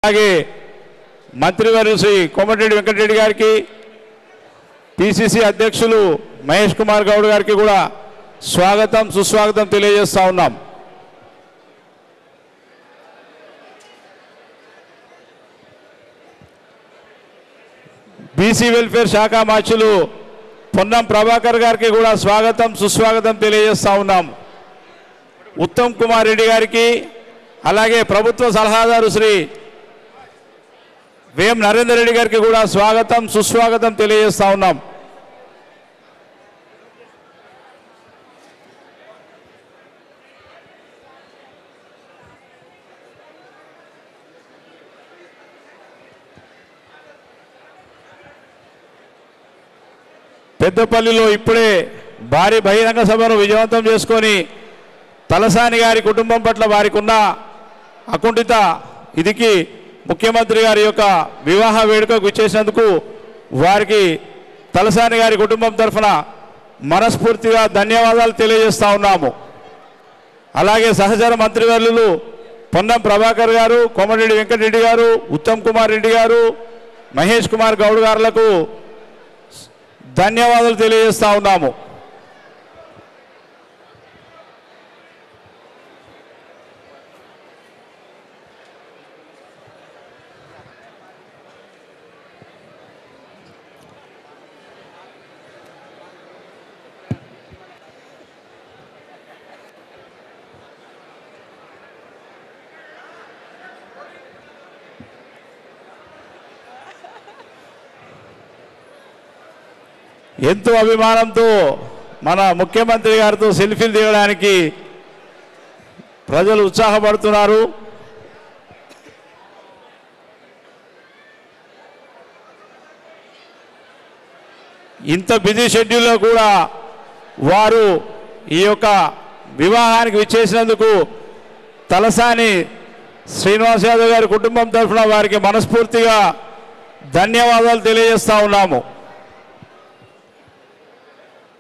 అలాగే మంత్రివర్యులు శ్రీ కోమటిరెడ్డి వెంకటరెడ్డి గారికి, పిసిసి అధ్యక్షులు మహేష్ కుమార్ గౌడ్ గారికి కూడా స్వాగతం సుస్వాగతం తెలియజేస్తా ఉన్నాం. బీసీ వెల్ఫేర్ శాఖ మార్చులు పొన్నం ప్రభాకర్ గారికి కూడా స్వాగతం సుస్వాగతం తెలియజేస్తా ఉన్నాం. ఉత్తమ్ కుమార్ రెడ్డి గారికి, అలాగే ప్రభుత్వ సలహాదారు శ్రీ వేం నరేందర్ రెడ్డి గారికి కూడా స్వాగతం సుస్వాగతం తెలియజేస్తా ఉన్నాం. పెద్దపల్లిలో ఇప్పుడే భారీ బహిరంగ సభను విజయవంతం చేసుకొని తలసాని గారి కుటుంబం పట్ల వారికి ఉన్న అకుంఠిత ఇదికి ముఖ్యమంత్రి గారి యొక్క వివాహ వేడుకకు ఇచ్చేసినందుకు వారికి తలసాని గారి కుటుంబం తరఫున మనస్ఫూర్తిగా ధన్యవాదాలు తెలియజేస్తా ఉన్నాము. అలాగే సహచర మంత్రివర్యులు పొన్నం ప్రభాకర్ గారు, కోమటిరెడ్డి వెంకటరెడ్డి గారు, ఉత్తమ్ కుమార్ రెడ్డి గారు, మహేష్ కుమార్ గౌడ్ గారులకు ధన్యవాదాలు తెలియజేస్తా ఉన్నాము. ఎంతో అభిమానంతో మన ముఖ్యమంత్రి గారితో సెల్ఫీలు దిగడానికి ప్రజలు ఉత్సాహపడుతున్నారు. ఇంత బిజీ షెడ్యూల్లో కూడా వారు ఈ యొక్క వివాహానికి విచ్చేసినందుకు తలసాని శ్రీనివాస్ యాదవ్ గారి కుటుంబం తరఫున వారికి మనస్ఫూర్తిగా ధన్యవాదాలు తెలియజేస్తా ఉన్నాము.